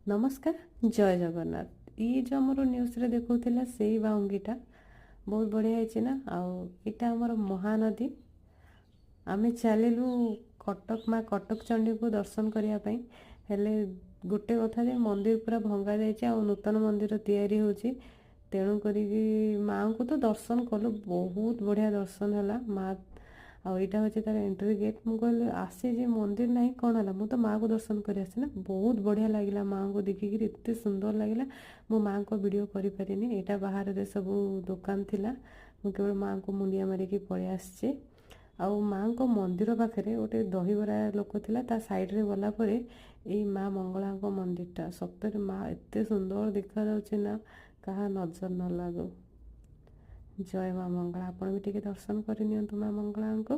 नमस्कार जय जगन्नाथ ये जो आमर न्यूज़ रे देखौथिला सेई बाउंगीटा बहुत बढ़िया है ना। आउ इटा आमर महानदी आमे चलिलु कटक माँ कटक चंडी को दर्शन करने पाई। हेले गोटे कथा जे मंदिर पूरा भंगा जाइए आ नूतन मंदिर तैयारी होची तेणु करी माँ को तो दर्शन कलु बहुत बढ़िया दर्शन है माँ। आउ यहाँ हूँ तार एंट्री गेट मुझे कहले आसी जे मंदिर ना कौन है मुझे तो माँ को दर्शन कर आसी ना बहुत बढ़िया लगे माँ को देखिकी एत सुंदर लगे। मो माँ को वीडियो कर पारिनी यहाँ बाहर सब दुकान थिला मु केवल माँ को मुंडिया मारिकी पलि आसी। आउ माँ को मंदिर पाखे गोटे दहीबरा लोक थिला ता साइड रे गला परे एई माँ मंगला मंदिरटा सप्तरे माँ एत सुंदर देखा जाउछि ना कहा नजर न लागो। जय माँ मंगला आपण भी टिके दर्शन करनियंतु माँ मंगला को।